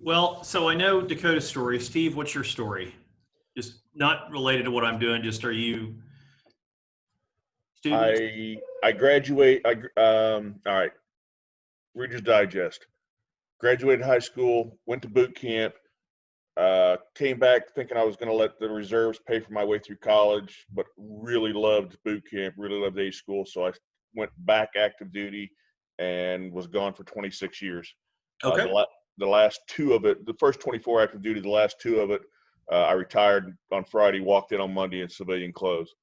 Well, so I know Dakota's story. Steve, what's your story? Just not related to what I'm doing. Just are you student? I graduate. All right. Reader's Digest. Graduated high school. Went to boot camp. Came back thinking I was going to let the reserves pay for my way through college, but really loved boot camp. Really loved age school, so I went back active duty and was gone for 26 years. Uh, the, Okay. la- the last two of it, the first 24 active duty, the last two of it, I retired on Friday, walked in on Monday in civilian clothes,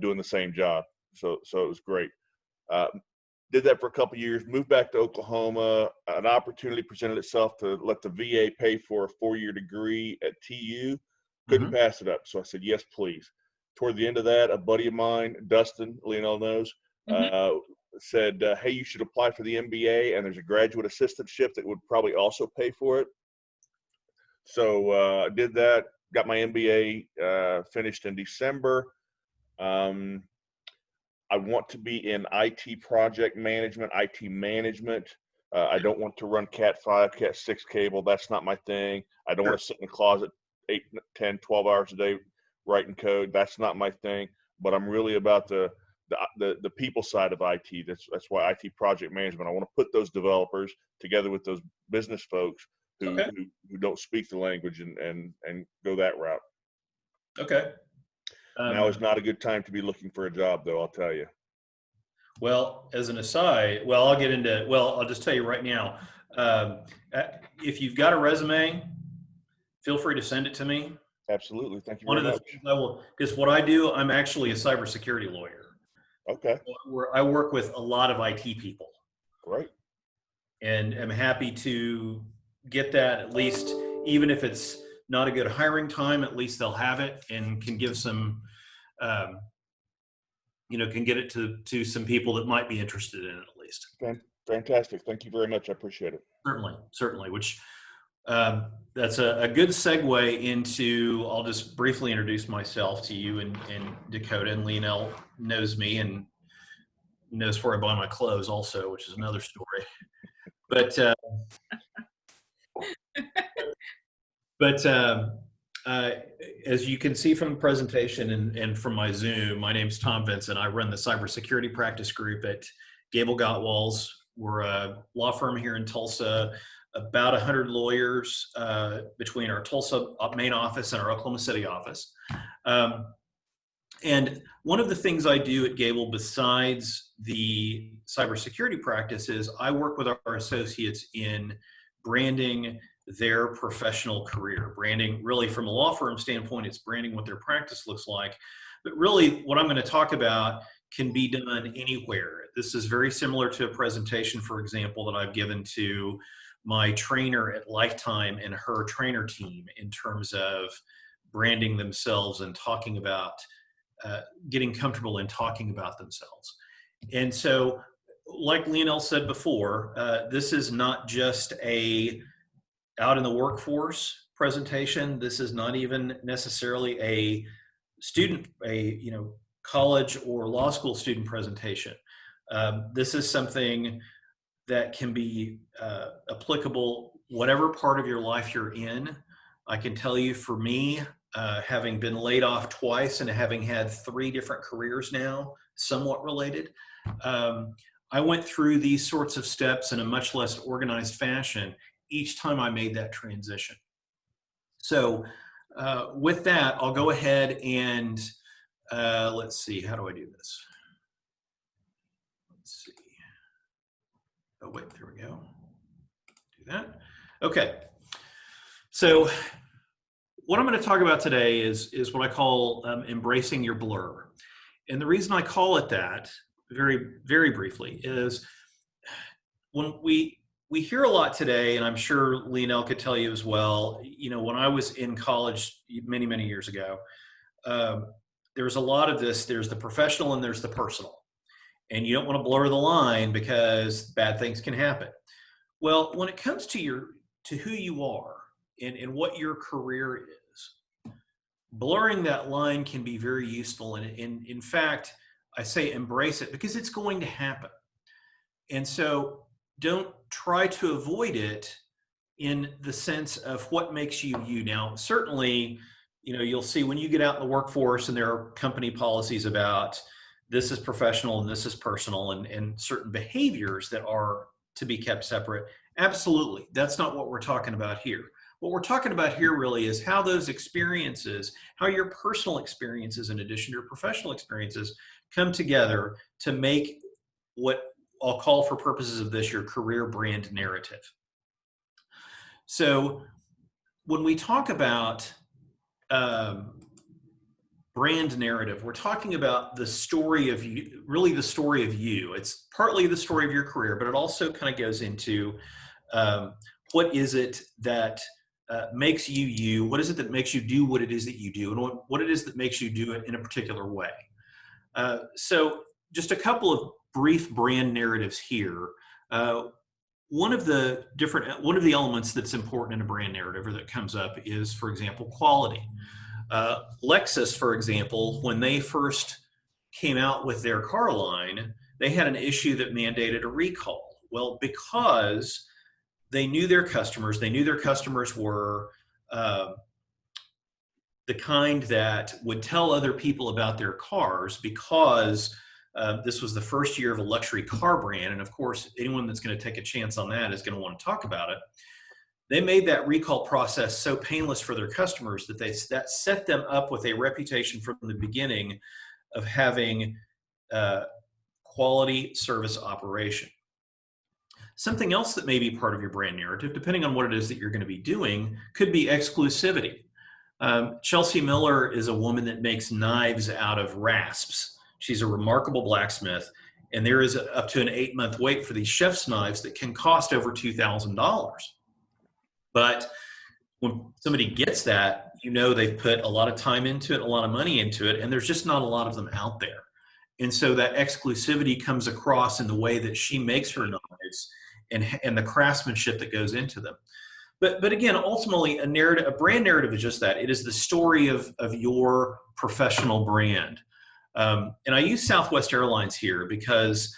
doing the same job. So it was great. Uh, did that for a couple of years, moved back to Oklahoma. An opportunity presented itself to let the VA pay for a 4-year degree at TU. Couldn't Hmm. pass it up. So I said, yes, please. Toward the end of that, a buddy of mine, Dustin, Lionel knows, Mhm. said, hey, you should apply for the MBA, and there's a graduate assistantship that would probably also pay for it. So I did that, got my MBA finished in December. Um, I want to be in IT project management, IT management. I don't want to run Cat 5, Cat 6 cable. That's not my thing. I don't want Sure. to sit in the closet 8, 10, 12 hours a day writing code. That's not my thing. But I'm really about the people side of IT. That's why IT project management. I want to put those developers together with those business folks who Okay. who, who don't speak the language and go that route. Okay. Now Um, is not a good time to be looking for a job, though. I'll tell you. well, as an aside, well, I'll get into, well, I'll just tell you right now. Um, uh, if you've got a resume, feel free to send it to me. Absolutely. Thank you One very of the much. things I will, because what I do, I'm actually a cybersecurity lawyer. Okay, Where I work with a lot of IT people, great. and am happy to get that at least, even if it's not a good hiring time, at least they'll have it and can give some, um, can get it to some people that might be interested in it at least. Fantastic. Thank you very much. I appreciate it. Certainly, certainly. Which that's a good segue into. I'll just briefly introduce myself to you and Dakota, and Lionel knows me and knows where I buy my clothes also, which is another story. But But uh, as you can see from the presentation and from my Zoom, my name's Tom Vincent. I run the cybersecurity practice group at GableGotwals. We're a law firm here in Tulsa, about 100 lawyers between our Tulsa main office and our Oklahoma City office. And one of the things I do at Gable, besides the cybersecurity practice, is I work with our associates in branding their professional career. Branding, really, from a law firm standpoint, it's branding what their practice looks like. But really, what I'm going to talk about can be done anywhere. This is very similar to a presentation, for example, that I've given to my trainer at Lifetime and her trainer team in terms of branding themselves and talking about getting comfortable in talking about themselves. And so, like Lionel said before, this is not just a out in the workforce presentation. This is not even necessarily a student, college or law school student presentation. This is something that can be applicable whatever part of your life you're in. I can tell you, for me, having been laid off twice and having had 3 different careers now, somewhat related, I went through these sorts of steps in a much less organized fashion each time I made that transition. So with that, I'll go ahead and let's see, how do I do this? Let's see. Oh, wait, there we go. Do that. Okay. So what I'm going to talk about today is what I call embracing your blur. And the reason I call it that, very, very briefly, is when we hear a lot today, and I'm sure Lionel could tell you as well, when I was in college many, many years ago, there's a lot of this, there's the professional and there's the personal. And you don't want to blur the line because bad things can happen. Well, when it comes to who you are and what your career is, blurring that line can be very useful. And in fact, I say embrace it because it's going to happen. And so don't try to avoid it. in the sense of what makes you you. Now, certainly, you'll see when you get out in the workforce and there are company policies about this is professional and this is personal, and certain behaviors that are to be kept separate. Absolutely. That's not what we're talking about here. What we're talking about here really is how those experiences, how your personal experiences in addition to your professional experiences come together to make what I'll call, for purposes of this, your career brand narrative. So when we talk about brand narrative, we're talking about the story of you, really the story of you. It's partly the story of your career, but it also kind of goes into what is it that makes you you? What is it that makes you do what it is that you do? And what it is that makes you do it in a particular way? So just a couple of brief brand narratives here. One of the elements that's important in a brand narrative or that comes up is, for example, quality. Lexus, for example, when they first came out with their car line, they had an issue that mandated a recall. Well, because they knew their customers were the kind that would tell other people about their cars, because this was the first year of a luxury car brand. And of course, anyone that's going to take a chance on that is going to want to talk about it. They made that recall process so painless for their customers that set them up with a reputation from the beginning of having quality service operation. Something else that may be part of your brand narrative, depending on what it is that you're going to be doing, could be exclusivity. Chelsea Miller is a woman that makes knives out of rasps. She's a remarkable blacksmith, and there is up to an 8-month wait for these chef's knives that can cost over $2,000. But when somebody gets that, they've put a lot of time into it, a lot of money into it, and there's just not a lot of them out there. And so that exclusivity comes across in the way that she makes her knives and the craftsmanship that goes into them. But again, ultimately, a brand narrative is just that. It is the story of your professional brand. And I use Southwest Airlines here because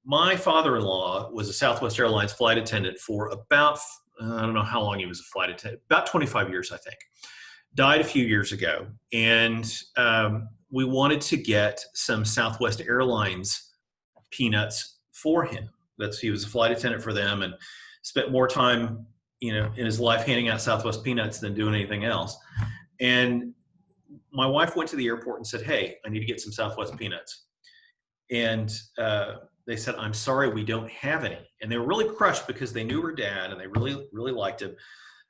my father-in-law was a Southwest Airlines flight attendant for about, I don't know how long he was a flight attendant, about 25 years, I think. Died a few years ago. And we wanted to get some Southwest Airlines peanuts for him. He was a flight attendant for them and spent more time in his life handing out Southwest peanuts than doing anything else. And my wife went to the airport and said, "Hey, I need to get some Southwest peanuts." And they said, "I'm sorry, we don't have any." And they were really crushed because they knew her dad and they really, really liked him.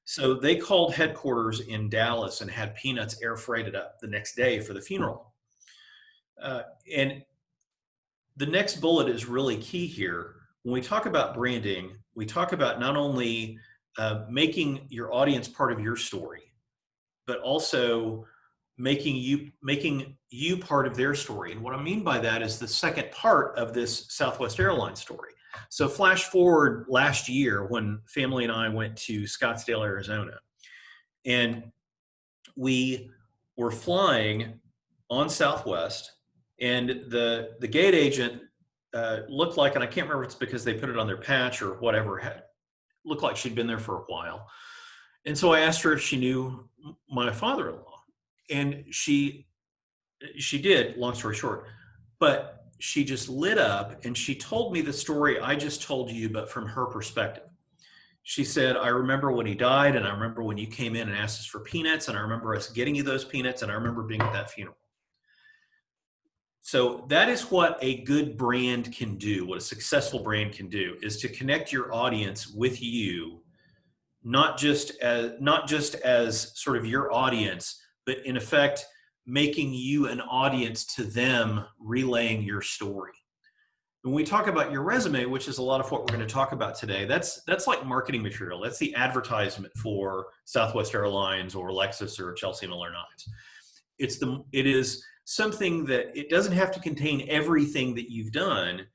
So they called headquarters in Dallas and had peanuts air freighted up the next day for the funeral. And the next bullet is really key here. When we talk about branding, we talk about not only making your audience part of your story, but also making you part of their story. And what I mean by that is the second part of this Southwest Airlines story. So flash forward last year when family and I went to Scottsdale, Arizona, and we were flying on Southwest, and the gate agent looked like, and I can't remember if it's because they put it on their patch or whatever, looked like she'd been there for a while. And so I asked her if she knew my father-in-law. And she did, long story short. But she just lit up and she told me the story I just told you, but from her perspective. She said, "I remember when he died, and I remember when you came in and asked us for peanuts, and I remember us getting you those peanuts, and I remember being at that funeral." So that is what a good brand can do, what a successful brand can do, is to connect your audience with you, not just as sort of your audience, but in effect, making you an audience to them, relaying your story. When we talk about your resume, which is a lot of what we're going to talk about today, that's like marketing material. That's the advertisement for Southwest Airlines or Lexus or Chelsea Miller Knives. It is something that it doesn't have to contain everything that you've done,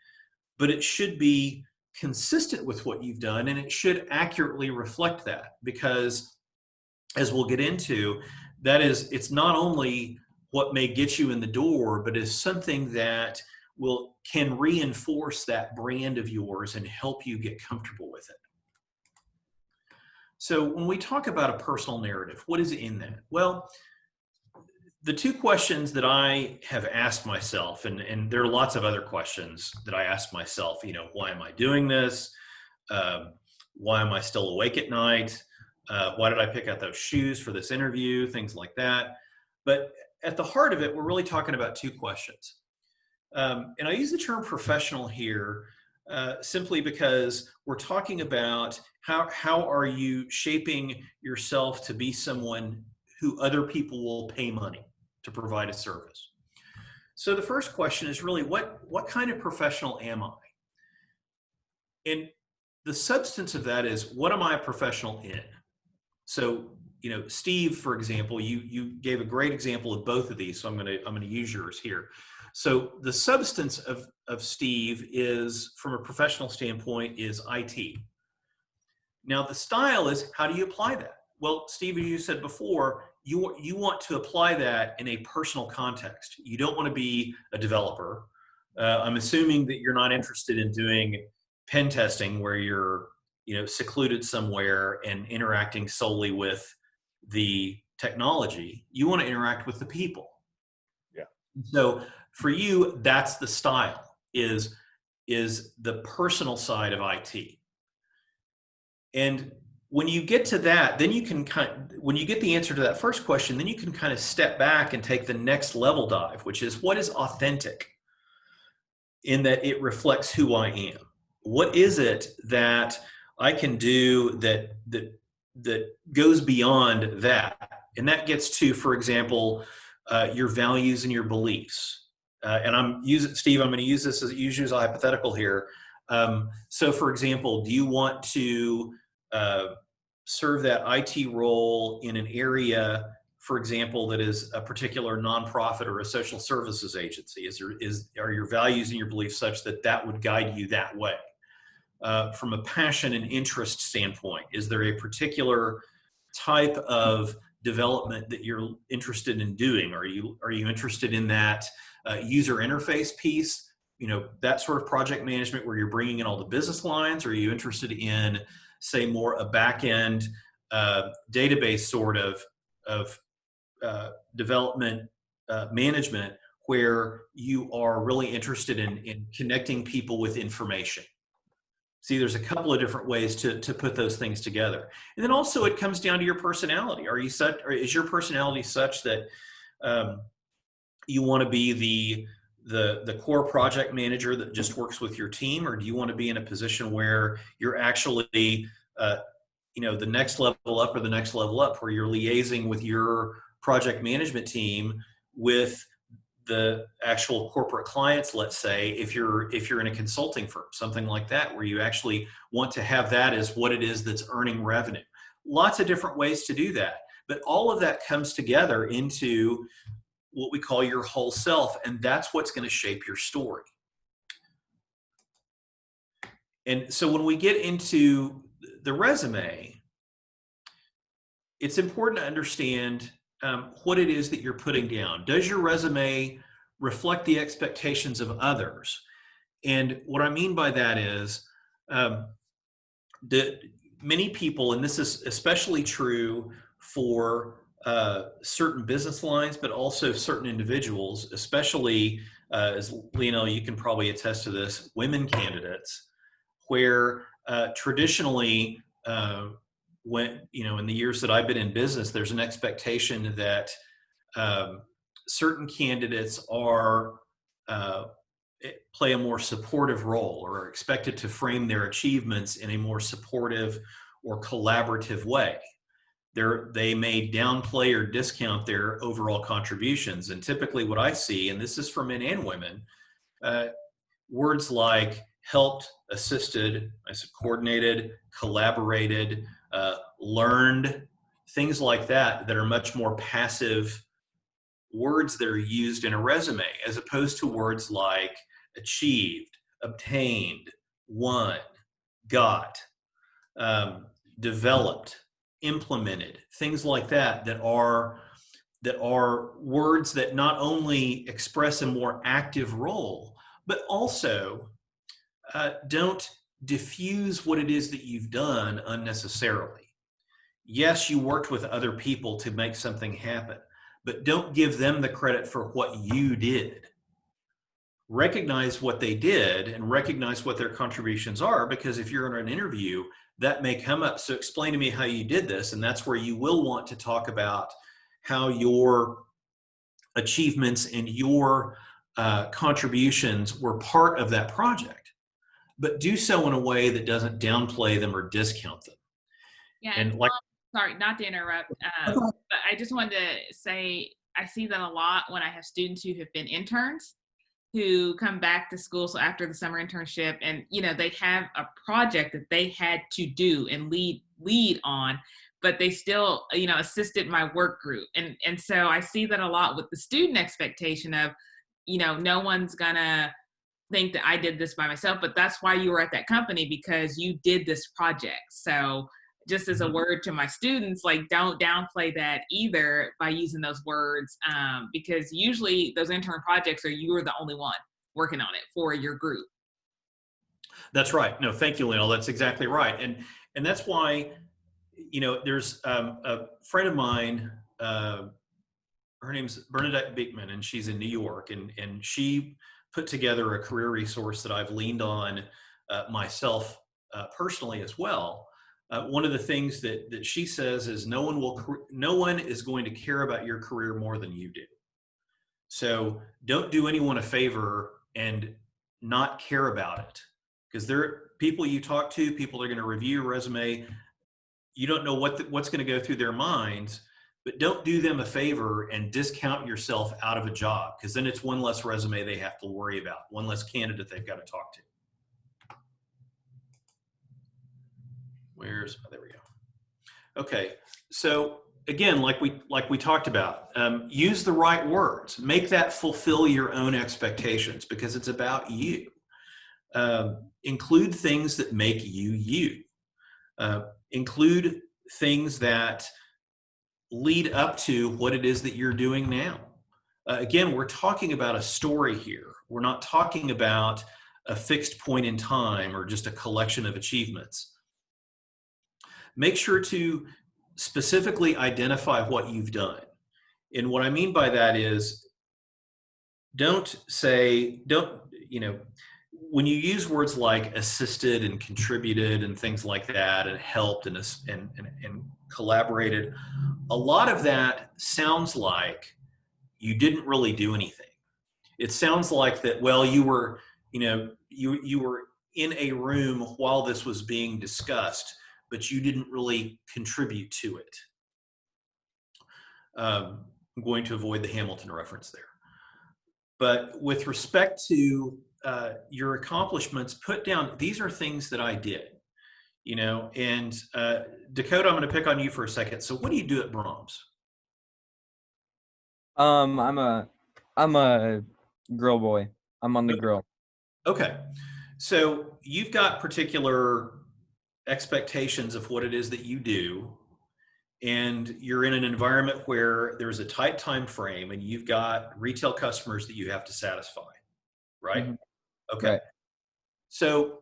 but it should be consistent with what you've done, and it should accurately reflect that, because as we'll get into, it's not only what may get you in the door, but is something that can reinforce that brand of yours and help you get comfortable with it. So when we talk about a personal narrative, what is in that? Well, the two questions that I have asked myself, and there are lots of other questions that I ask myself, why am I doing this? Um, why am I still awake at night? Why did I pick out those shoes for this interview? Things like that. But at the heart of it, we're really talking about two questions. And I use the term professional here simply because we're talking about how are you shaping yourself to be someone who other people will pay money to provide a service. So the first question is really what kind of professional am I? And the substance of that is, what am I a professional in? So, Steve, for example, you gave a great example of both of these, so I'm gonna use yours here. So the substance of Steve is, from a professional standpoint, is IT. Now the style is, how do you apply that? Well, Steve, as you said before, you want to apply that in a personal context. You don't want to be a developer. I'm assuming that you're not interested in doing pen testing where you're secluded somewhere and interacting solely with the technology. You want to interact with the people. Yeah. So for you, that's the style, is the personal side of IT. And when you get to that, then you can when you get the answer to that first question, then you can kind of step back and take the next level dive, which is, what is authentic in that it reflects who I am? What is it that I can do that goes beyond that? And that gets to, for example, your values and your beliefs. And Steve, I'm going to use this as a hypothetical here. So for example, do you want to serve that IT role in an area, for example, that is a particular nonprofit or a social services agency? Are your values and your beliefs such that would guide you that way? From a passion and interest standpoint, is there a particular type of development that you're interested in doing? Are you interested in that user interface piece? That sort of project management where you're bringing in all the business lines? Or are you interested in, say, more a back-end database sort of development management, where you are really interested in connecting people with information? See, there's a couple of different ways to put those things together. And then also it comes down to your personality. Is your personality such that you want to be the core project manager that just works with your team? Or do you want to be in a position where you're actually the next level up, or the next level up, where you're liaising with your project management team with the actual corporate clients, let's say, if you're in a consulting firm, something like that, where you actually want to have that as what it is that's earning revenue. Lots of different ways to do that. But all of that comes together into what we call your whole self, and that's what's going to shape your story. And so when we get into the resume, it's important to understand what it is that you're putting down. Does your resume reflect the expectations of others? And what I mean by that is many people, and this is especially true for certain business lines, but also certain individuals, especially as Lionel, you can probably attest to this, women candidates, where traditionally, when in the years that I've been in business, there's an expectation that certain candidates play a more supportive role, or are expected to frame their achievements in a more supportive or collaborative way. They may downplay or discount their overall contributions. And typically what I see, and this is for men and women, words like helped, assisted, coordinated, collaborated, learned, things like that are much more passive words that are used in a resume, as opposed to words like achieved, obtained, won, got, developed, implemented, things like that are words that not only express a more active role, but also don't diffuse what it is that you've done unnecessarily. Yes, you worked with other people to make something happen, but don't give them the credit for what you did. Recognize what they did and recognize what their contributions are, because if you're in an interview, that may come up. So explain to me how you did this. And that's where you will want to talk about how your achievements and your contributions were part of that project, but do so in a way that doesn't downplay them or discount them. Yeah, and And like, sorry, not to interrupt, but I just wanted to say I see that a lot when I have students who have been interns who come back to school. So after the summer internship, and they have a project that they had to do and lead on, but they still assisted my work group, and so I see that a lot with the student expectation of no one's gonna think that I did this by myself, but that's why you were at that company, because you did this project. So just as a word to my students, like, don't downplay that either by using those words, because usually those intern projects are you are the only one working on it for your group. that's right. No, thank you, Lionel. That's exactly right. And that's why, there's a friend of mine, her name's Bernadette Beekman, and she's in New York, and she put together a career resource that I've leaned on myself personally as well. One of the things that she says is no one is going to care about your career more than you do. So don't do anyone a favor and not care about it, because there are people you talk to, people are going to review your resume. You don't know what's going to go through their minds, but don't do them a favor and discount yourself out of a job, because then it's one less resume they have to worry about, one less candidate they've got to talk to. There we go. Okay, so again, like we talked about, use the right words. Make that fulfill your own expectations, because it's about you. Include things that make you you. Include things that lead up to what it is that you're doing now. Again, we're talking about a story here. We're not talking about a fixed point in time or just a collection of achievements. Make sure to specifically identify what you've done. And what I mean by that is, when you use words like assisted and contributed and things like that, and helped and collaborated, a lot of that sounds like you didn't really do anything. It sounds like that, well, you were in a room while this was being discussed, but you didn't really contribute to it. I'm going to avoid the Hamilton reference there. But with respect to your accomplishments, put down, these are things that I did, and Dakota, I'm going to pick on you for a second. So what do you do at Brahms? I'm a grill boy. I'm on the grill. Okay. So you've got particular expectations of what it is that you do, and you're in an environment where there's a tight time frame and you've got retail customers that you have to satisfy, right? Mm-hmm. Okay. Right. So,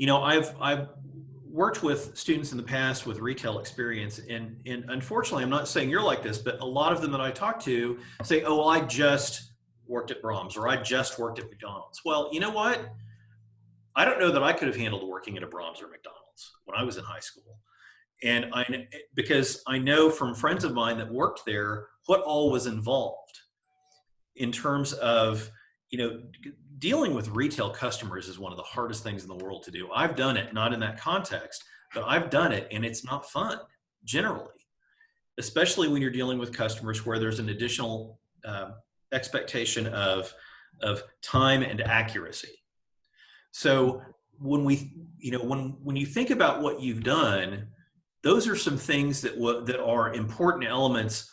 I've worked with students in the past with retail experience, and unfortunately, I'm not saying you're like this, but a lot of them that I talk to say, oh, well, I just worked at Brahms, or I just worked at McDonald's. Well, you know what? I don't know that I could have handled working at a Brahms or McDonald's when I was in high school. And because I know from friends of mine that worked there what all was involved in terms of, dealing with retail customers is one of the hardest things in the world to do. I've done it, not in that context, but I've done it, and it's not fun generally, especially when you're dealing with customers where there's an additional expectation of time and accuracy. So when when you think about what you've done, those are some things that are important elements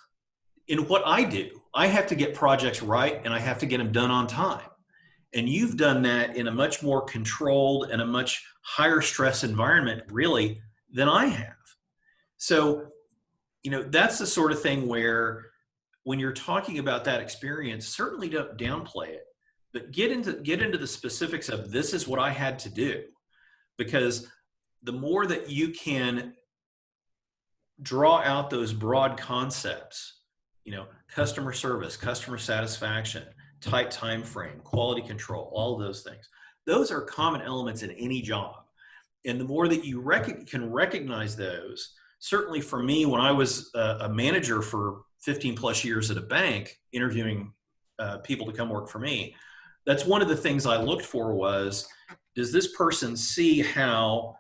in what I do. I have to get projects right, and I have to get them done on time. And you've done that in a much more controlled and a much higher stress environment, really, than I have. So, that's the sort of thing where when you're talking about that experience, certainly don't downplay it, but get into the specifics of, this is what I had to do. Because the more that you can draw out those broad concepts, customer service, customer satisfaction, tight time frame, quality control, all of those things. Those are common elements in any job. And the more that you can recognize those, certainly for me, when I was a manager for 15 plus years at a bank, interviewing people to come work for me, that's one of the things I looked for was, does this person see how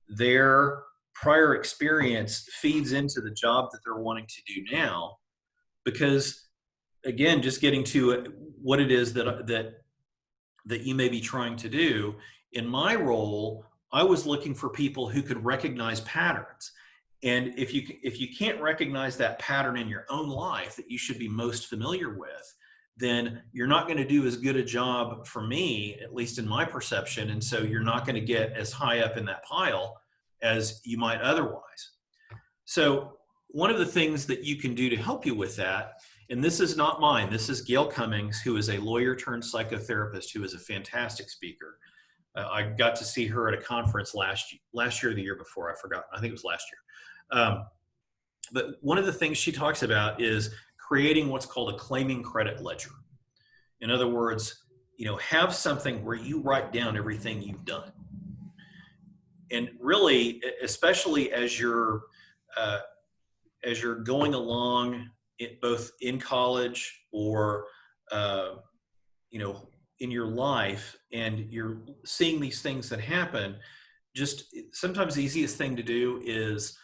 their prior experience feeds into the job that they're wanting to do now? Because again, just getting to what it is that you may be trying to do. In my role, I was looking for people who could recognize patterns. And if you can't recognize that pattern in your own life that you should be most familiar with, then you're not going to do as good a job, for me, at least in my perception. And so you're not going to get as high up in that pile as you might otherwise. So one of the things that you can do to help you with that, and this is not mine, this is Gail Cummings, who is a lawyer turned psychotherapist, who is a fantastic speaker. I got to see her at a conference last year or the year before, I forgot. I think it was last year. But one of the things she talks about is creating what's called a claiming credit ledger. In other words, have something where you write down everything you've done. And really, especially as you're going along, both in college or in your life, and you're seeing these things that happen, just sometimes the easiest thing to do is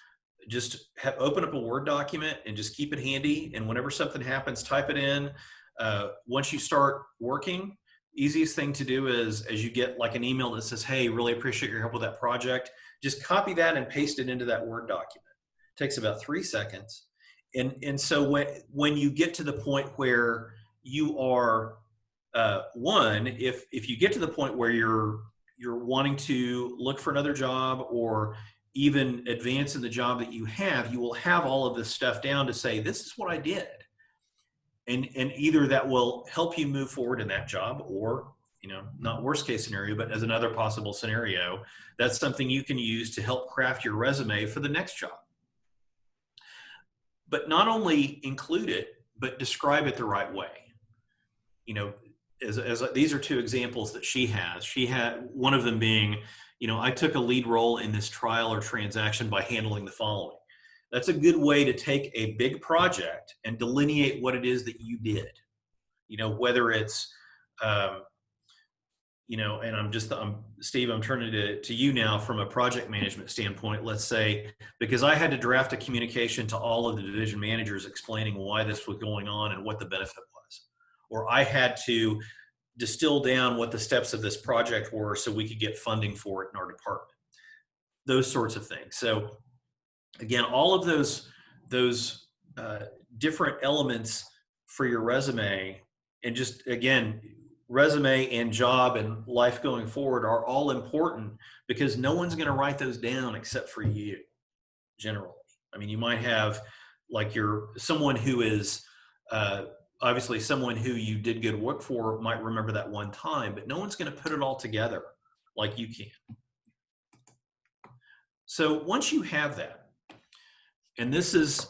just open up a Word document and just keep it handy. And whenever something happens, type it in. Once you start working, easiest thing to do is, as you get like an email that says, hey, really appreciate your help with that project, just copy that and paste it into that Word document. It takes about 3 seconds. And so when you get to the point where you are, if you get to the point where you're wanting to look for another job or even advance in the job that you will have all of this stuff down to say, this is what I did. And either that will help you move forward in that job, or, not worst case scenario, but as another possible scenario, that's something you can use to help craft your resume for the next job. But not only include it, but describe it the right way. As these are two examples that she has. She had one of them being, I took a lead role in this trial or transaction by handling the following. That's a good way to take a big project and delineate what it is that you did. Whether it's, and Steve, I'm turning to you now from a project management standpoint, let's say, because I had to draft a communication to all of the division managers explaining why this was going on and what the benefit was. Or I had to distill down what the steps of this project were so we could get funding for it in our department. Those sorts of things. So again, all of those different elements for your resume, and just again, resume and job and life going forward are all important, because no one's going to write those down except for you, generally. I mean, you might have like someone who is obviously someone who you did good work for might remember that one time, but no one's going to put it all together like you can. So once you have that, and this is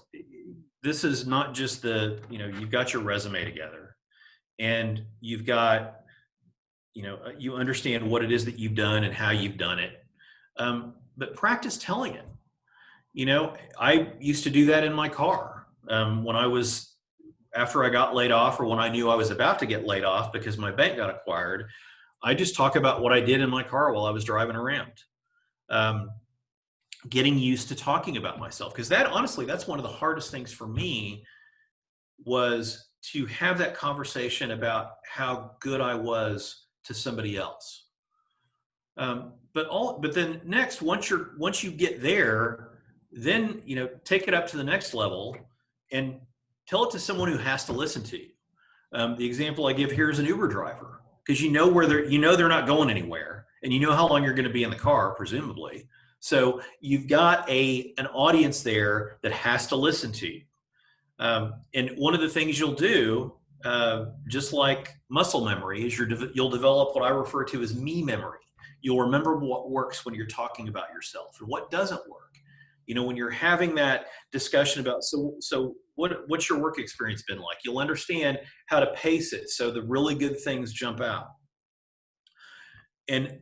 not just you've got your resume together, and you've got, you understand what it is that you've done and how you've done it, but practice telling it. I used to do that in my car after I got laid off, or when I knew I was about to get laid off because my bank got acquired. I just talk about what I did in my car while I was driving around. Getting used to talking about myself, because that's one of the hardest things for me, was to have that conversation about how good I was to somebody else. But then next, once you get there, then take it up to the next level and tell it to someone who has to listen to you. The example I give here is an Uber driver, because they're not going anywhere, and how long you're going to be in the car, presumably. So you've got an audience there that has to listen to you. And one of the things you'll do, just like muscle memory, is you'll develop what I refer to as me memory. You'll remember what works when you're talking about yourself and what doesn't work. You know, when you're having that discussion about, so what's your work experience been like? You'll understand how to pace it so the really good things jump out. And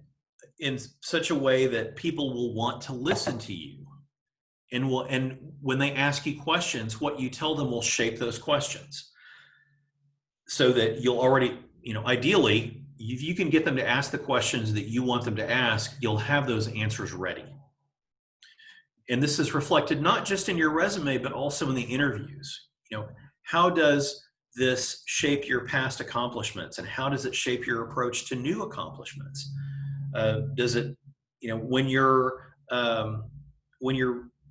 in such a way that people will want to listen to you. And when they ask you questions, what you tell them will shape those questions. So that you'll already, you know, ideally, if you can get them to ask the questions that you want them to ask, you'll have those answers ready. And this is reflected not just in your resume, but also in the interviews. You know, how does this shape your past accomplishments, and how does it shape your approach to new accomplishments? Does it, you know, when you're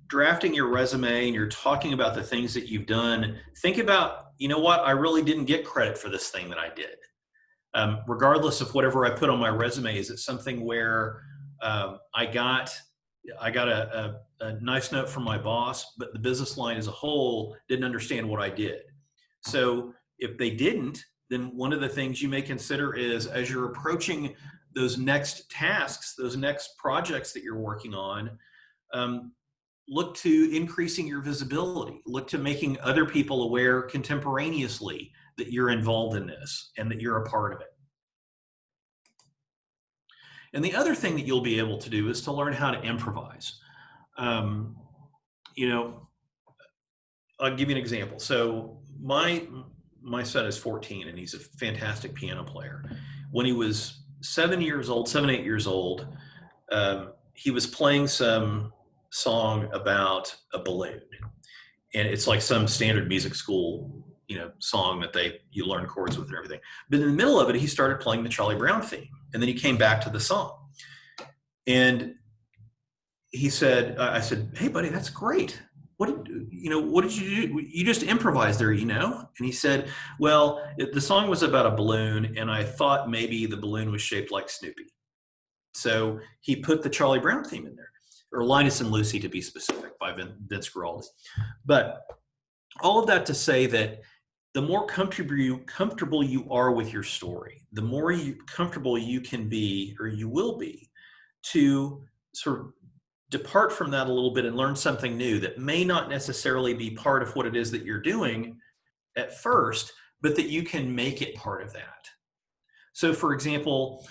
drafting your resume and you're talking about the things that you've done, think about, you know what, I really didn't get credit for this thing that I did. Regardless of whatever I put on my resume, is it something where I got a nice note from my boss, but the business line as a whole didn't understand what I did? So if they didn't, then one of the things you may consider is, as you're approaching those next tasks, those next projects that you're working on, look to increasing your visibility, look to making other people aware contemporaneously that you're involved in this and that you're a part of it. And the other thing that you'll be able to do is to learn how to improvise. You know, I'll give you an example. So my son is 14 and he's a fantastic piano player. When he was 7, 8 years old, he was playing some song about a balloon. And it's like some standard music school, you know, song that you learn chords with and everything. But in the middle of it, he started playing the Charlie Brown theme. And then he came back to the song. And he said, I said, "Hey buddy, that's great. What did you do? You just improvised there, you know?" And he said, "Well, the song was about a balloon, and I thought maybe the balloon was shaped like Snoopy. So he put the Charlie Brown theme in there, or Linus and Lucy to be specific, by Vince Guaraldi." But all of that to say that the more comfortable you are with your story, the more comfortable you can be, or you will be, to sort of depart from that a little bit and learn something new that may not necessarily be part of what it is that you're doing at first, but that you can make it part of that. So for example,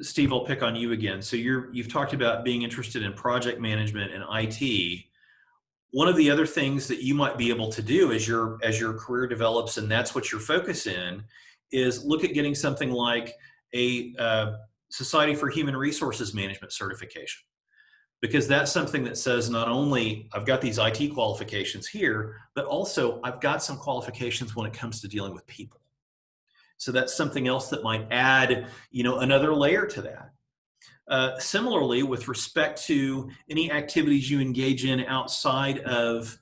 Steve, I'll pick on you again. So you've talked about being interested in project management and IT. One of the other things that you might be able to do as your career develops, and that's what your focus in, is look at getting something like a Society for Human Resources Management certification. Because that's something that says, not only I've got these IT qualifications here, but also I've got some qualifications when it comes to dealing with people. So that's something else that might add, you know, another layer to that. Similarly, with respect to any activities you engage in outside of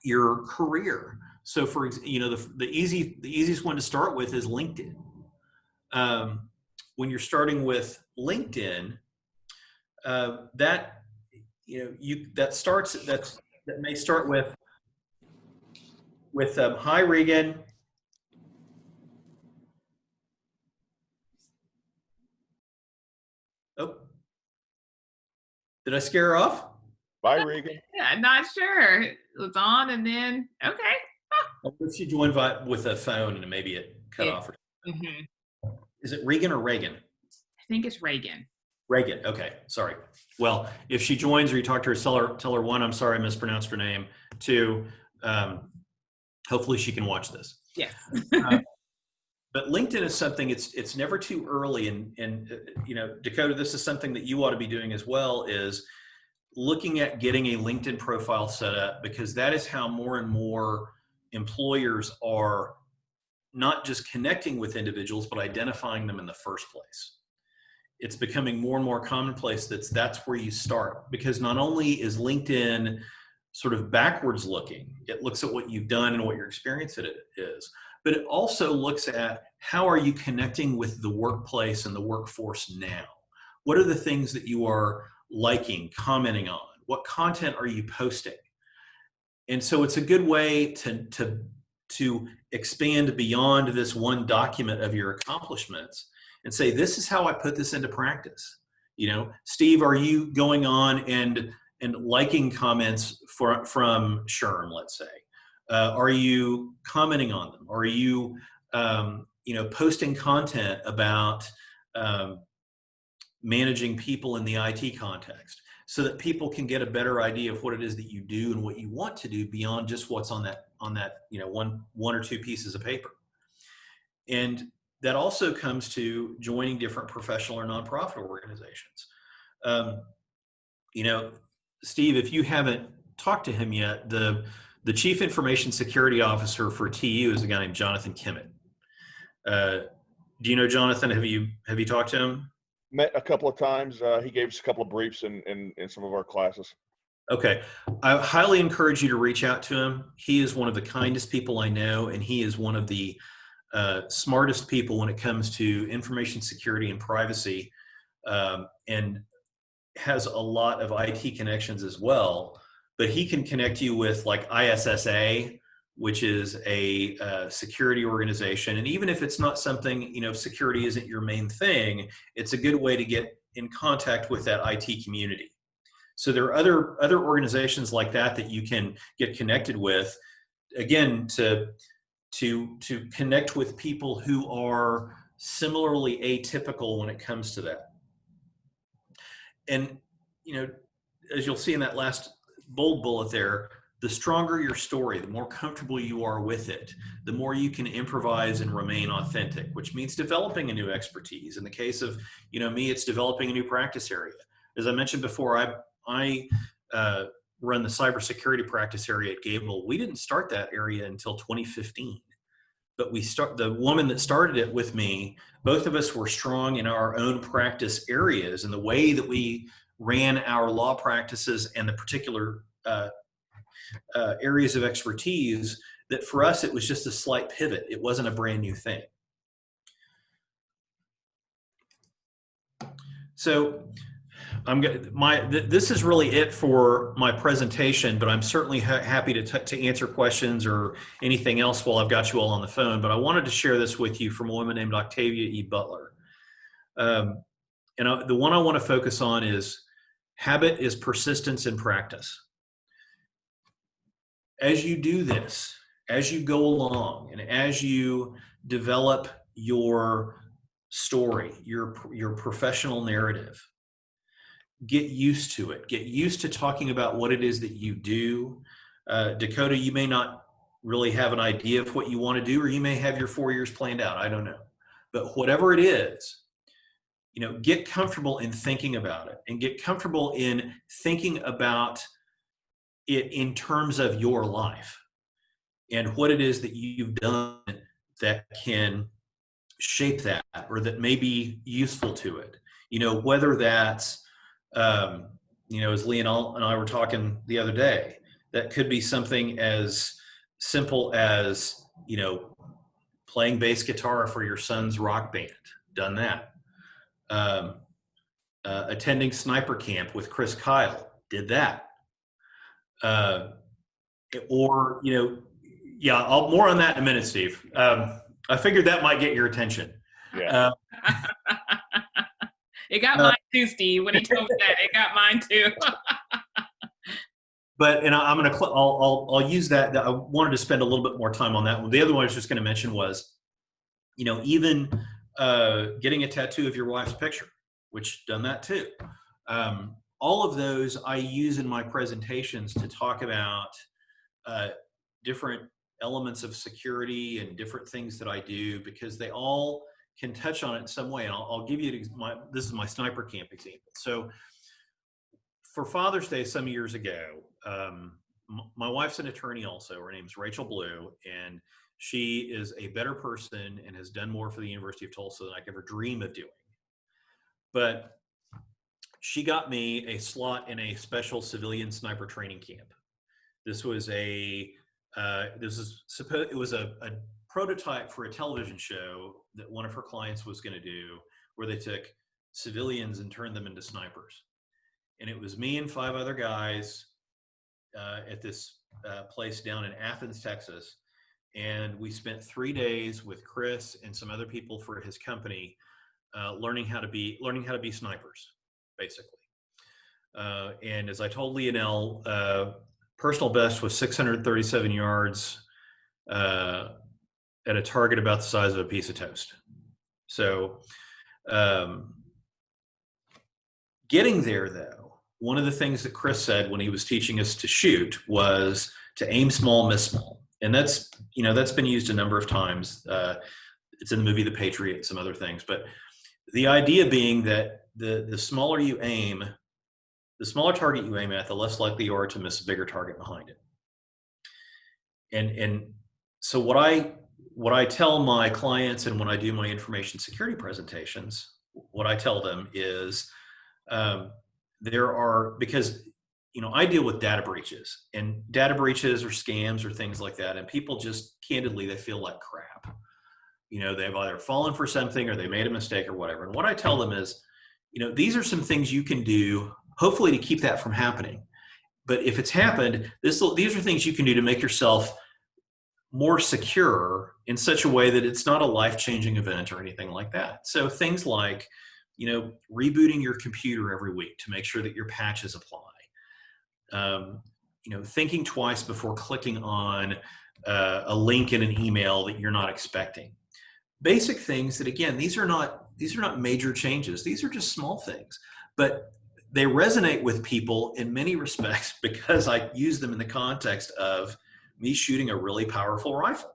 your career. So for, you know, the easiest one to start with is LinkedIn. When you're starting with LinkedIn, that may start with "Hi Regan." Oh, did I scare her off? Bye, Regan. Yeah, not sure. It was on and then, okay. I think she joined with a phone and maybe it cut off. Mm-hmm. Is it Regan or Reagan? I think it's Reagan. Reagan. Okay, sorry. Well, if she joins or you talk to her, tell her, one, I'm sorry I mispronounced her name. Two, hopefully she can watch this. Yes. But LinkedIn is something, it's never too early. And you know, Dakota, this is something that you ought to be doing as well, is looking at getting a LinkedIn profile set up, because that is how more and more employers are not just connecting with individuals, but identifying them in the first place. It's becoming more and more commonplace that's where you start, because not only is LinkedIn sort of backwards looking, it looks at what you've done and what your experience is, but it also looks at how are you connecting with the workplace and the workforce now? What are the things that you are liking, commenting on? What content are you posting? And so it's a good way to expand beyond this one document of your accomplishments and say, this is how I put this into practice. You know, Steve, are you going on and liking comments from Sherm, let's say? Are you commenting on them? Are you, you know, posting content about managing people in the IT context so that people can get a better idea of what it is that you do and what you want to do beyond just what's on that, you know, one or two pieces of paper. And that also comes to joining different professional or nonprofit organizations. You know, Steve, if you haven't talked to him yet, the Chief Information Security Officer for TU is a guy named Jonathan Kimmett. Do you know Jonathan? Have you talked to him? Met a couple of times. He gave us a couple of briefs in some of our classes. Okay. I highly encourage you to reach out to him. He is one of the kindest people I know, and he is one of the smartest people when it comes to information security and privacy, and has a lot of IT connections as well. But he can connect you with like ISSA, which is a security organization. And even if it's not something, you know, if security isn't your main thing, it's a good way to get in contact with that IT community. So there are other organizations like that you can get connected with, again, to connect with people who are similarly atypical when it comes to that. And, you know, as you'll see in that last bold bullet there, the stronger your story, the more comfortable you are with it, the more you can improvise and remain authentic, which means developing a new expertise. In the case of, you know, me, it's developing a new practice area. As I mentioned before, I run the cybersecurity practice area at Gable. We didn't start that area until 2015. But the woman that started it with me, both of us were strong in our own practice areas, and the way that we ran our law practices and the particular areas of expertise, that for us it was just a slight pivot. It wasn't a brand new thing. So this is really it for my presentation, but I'm certainly happy to answer questions or anything else while I've got you all on the phone. But I wanted to share this with you from a woman named Octavia E. Butler. And the one I want to focus on is habit is persistence in practice. As you do this, as you go along, and as you develop your story, your professional narrative, get used to it. Get used to talking about what it is that you do. Dakota, you may not really have an idea of what you want to do, or you may have your 4 years planned out. I don't know. But whatever it is, you know, get comfortable in thinking about it, and get comfortable in thinking about it in terms of your life and what it is that you've done that can shape that or that may be useful to it. You know, whether that's, you know, as Leon and I were talking the other day, that could be something as simple as, you know, playing bass guitar for your son's rock band. Done that. Attending sniper camp with Chris Kyle. Did that. Or, you know, yeah, more on that in a minute, Steve. I figured that might get your attention. Yeah. It got mine too, Steve. When he told me that, it got mine too. But, and I'm going to, I'll use that. I wanted to spend a little bit more time on that one. The other one I was just going to mention was, you know, even getting a tattoo of your wife's picture, which done that too. All of those I use in my presentations to talk about different elements of security and different things that I do, because they all can touch on it in some way. And I'll give you this is my sniper camp example. So for Father's Day some years ago, my wife's an attorney also. Her name's Rachel Blue, and she is a better person and has done more for the University of Tulsa than I could ever dream of doing. But she got me a slot in a special civilian sniper training camp. This was it was a prototype for a television show that one of her clients was going to do, where they took civilians and turned them into snipers. And it was me and 5 other guys at this place down in Athens, Texas. And we spent 3 days with Chris and some other people for his company, learning how to be snipers. basically. And as I told Lionel, personal best was 637 yards at a target about the size of a piece of toast. So getting there, though, one of the things that Chris said when he was teaching us to shoot was to aim small, miss small. And that's been used a number of times. It's in the movie The Patriot and some other things. But the idea being that the smaller you aim, the smaller target you aim at, the less likely you are to miss a bigger target behind it. And so what I tell my clients, and when I do my information security presentations, what I tell them is because I deal with data breaches, and data breaches or scams or things like that, and people just candidly, they feel like crap. They've either fallen for something or they made a mistake or whatever. And what I tell them is, these are some things you can do, hopefully, to keep that from happening. But if it's happened, these are things you can do to make yourself more secure in such a way that it's not a life-changing event or anything like that. So things like, rebooting your computer every week to make sure that your patches apply. Thinking twice before clicking on a link in an email that you're not expecting. Basic things that, again, these are not major changes. These are just small things, but they resonate with people in many respects because I use them in the context of me shooting a really powerful rifle.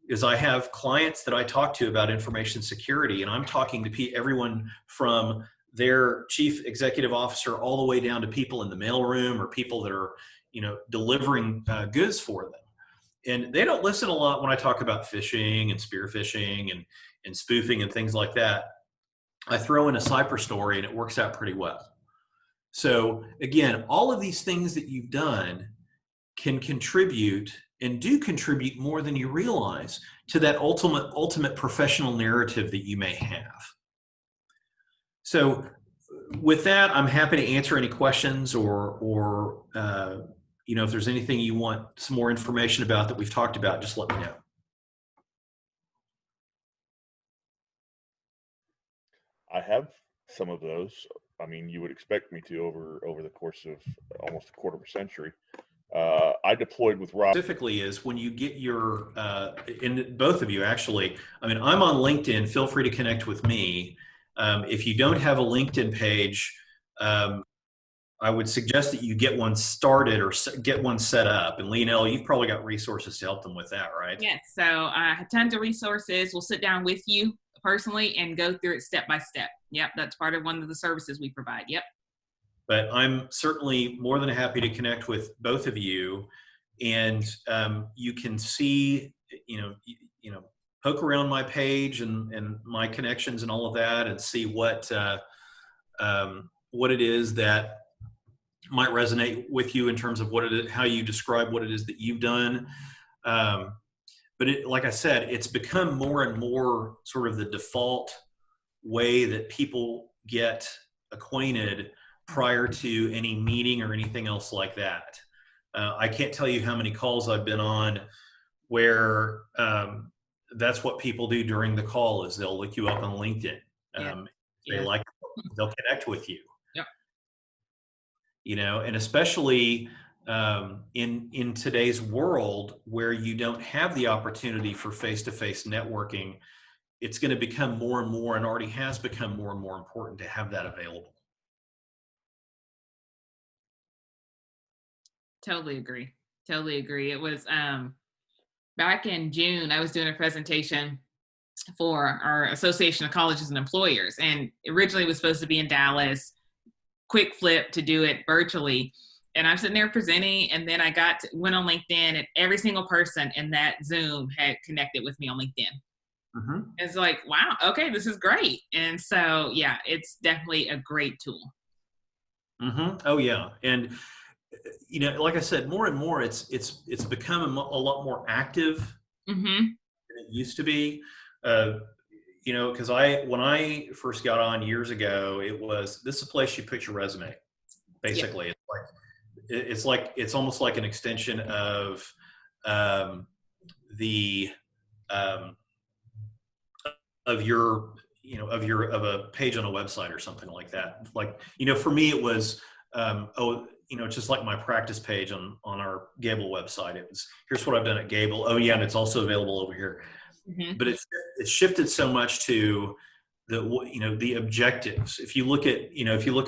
Is I have clients that I talk to about information security, and I'm talking to everyone from their chief executive officer all the way down to people in the mailroom or people that are, delivering goods for them. And they don't listen a lot when I talk about phishing and spear phishing and spoofing and things like that. I throw in a cyber story and it works out pretty well. So again, all of these things that you've done can contribute and do contribute more than you realize to that ultimate professional narrative that you may have. So with that, I'm happy to answer any questions or if there's anything you want some more information about that we've talked about, just let me know. I have some of those. I mean, you would expect me to over the course of almost a quarter of a century. I deployed with Rob. Specifically is when you get your, and both of you actually, I'm on LinkedIn, feel free to connect with me. If you don't have a LinkedIn page, I would suggest that you get one started or get one set up. And Lionel, you've probably got resources to help them with that, right? Yes, so I have tons of resources. We'll sit down with you personally and go through it step by step. Yep, that's part of one of the services we provide. Yep. But I'm certainly more than happy to connect with both of you, and you can see, poke around my page and my connections and all of that, and see what it is that might resonate with you in terms of what it is, how you describe what it is that you've done. But like I said, it's become more and more sort of the default way that people get acquainted prior to any meeting or anything else like that. I can't tell you how many calls I've been on where that's what people do during the call is they'll look you up on LinkedIn. They'll connect with you. Yep. And especially in today's world where you don't have the opportunity for face-to-face networking, it's going to become more and more, and already has become more and more important to have that available. Totally agree. It was back in June, I was doing a presentation for our Association of Colleges and Employers, and originally it was supposed to be in Dallas, quick flip to do it virtually. And I'm sitting there presenting, and then I went on LinkedIn, and every single person in that Zoom had connected with me on LinkedIn. Mm-hmm. It's like, wow, okay, this is great. And so, yeah, it's definitely a great tool. Mm-hmm. Oh yeah. And like I said, more and more, it's become a lot more active mm-hmm. than it used to be. Because when I first got on years ago, this is a place you put your resume. Basically, yep. It's almost like an extension of of your of a page on a website or something like that. Like, for me, it was, just like my practice page on our Gable website. It was, here's what I've done at Gable. Oh yeah. And it's also available over here. Mm-hmm. But it's shifted so much to the objectives. If you look at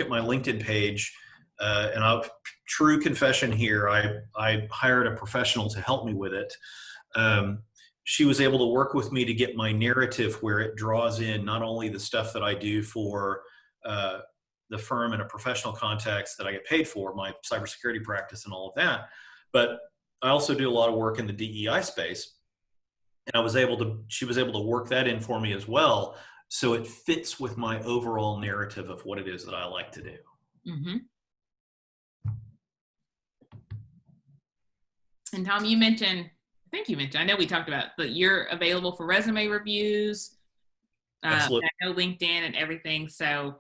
my LinkedIn page, and true confession here, I hired a professional to help me with it. She was able to work with me to get my narrative where it draws in not only the stuff that I do for the firm in a professional context that I get paid for, my cybersecurity practice and all of that, but I also do a lot of work in the DEI space. And she was able to work that in for me as well. So it fits with my overall narrative of what it is that I like to do. Mm-hmm. And Tom, I know we talked about, but you're available for resume reviews. Absolutely. I know LinkedIn and everything. So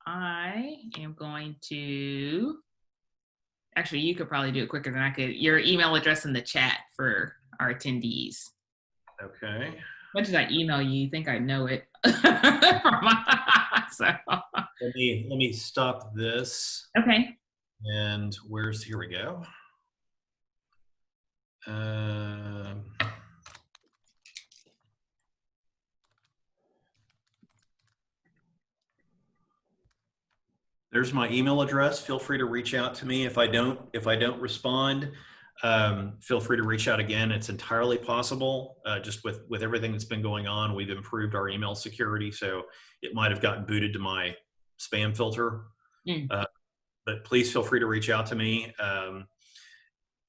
I am going to, actually, you could probably do it quicker than I could. Your email address in the chat for our attendees. Okay. What did I email you? You think I know it? So. Let me stop this. Okay. And here we go. There's my email address. Feel free to reach out to me. If I don't respond, feel free to reach out again. It's entirely possible. Just with everything that's been going on, we've improved our email security, so it might have gotten booted to my spam filter. But please feel free to reach out to me.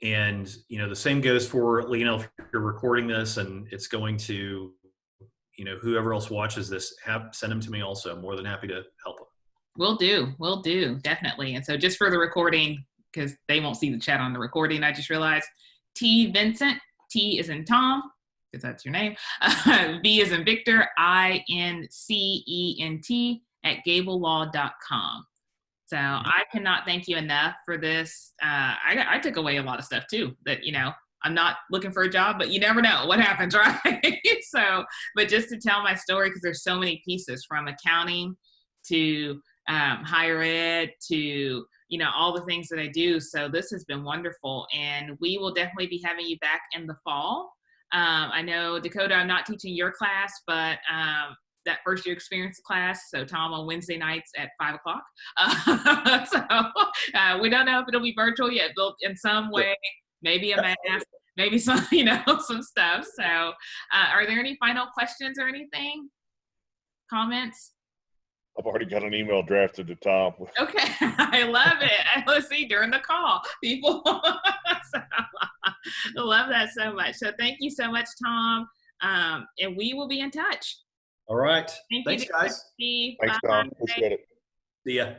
And the same goes for, if you're recording this and it's going to, whoever else watches this, send them to me also. I'm more than happy to help them. Will do, definitely. And so just for the recording, because they won't see the chat on the recording, I just realized T Vincent, T is in Tom, because that's your name, V is in Victor, INCENT at GableLaw.com. So I cannot thank you enough for this. I took away a lot of stuff too, that, I'm not looking for a job, but you never know what happens, right? So, but just to tell my story, because there's so many pieces, from accounting to higher ed to, all the things that I do. So this has been wonderful. And we will definitely be having you back in the fall. I know, Dakota, I'm not teaching your class, but that first year experience class. So Tom, on Wednesday nights at 5:00. So we don't know if it'll be virtual yet, built in some way, maybe a mask, maybe some, some stuff. So are there any final questions or anything? Comments? I've already got an email drafted to Tom. Okay, I love it. Let's see, during the call, people. So, I love that so much. So thank you so much, Tom. And we will be in touch. All right. Thanks, Thanks, guys. Steve. Thanks, Bye. Tom. Appreciate it. See ya.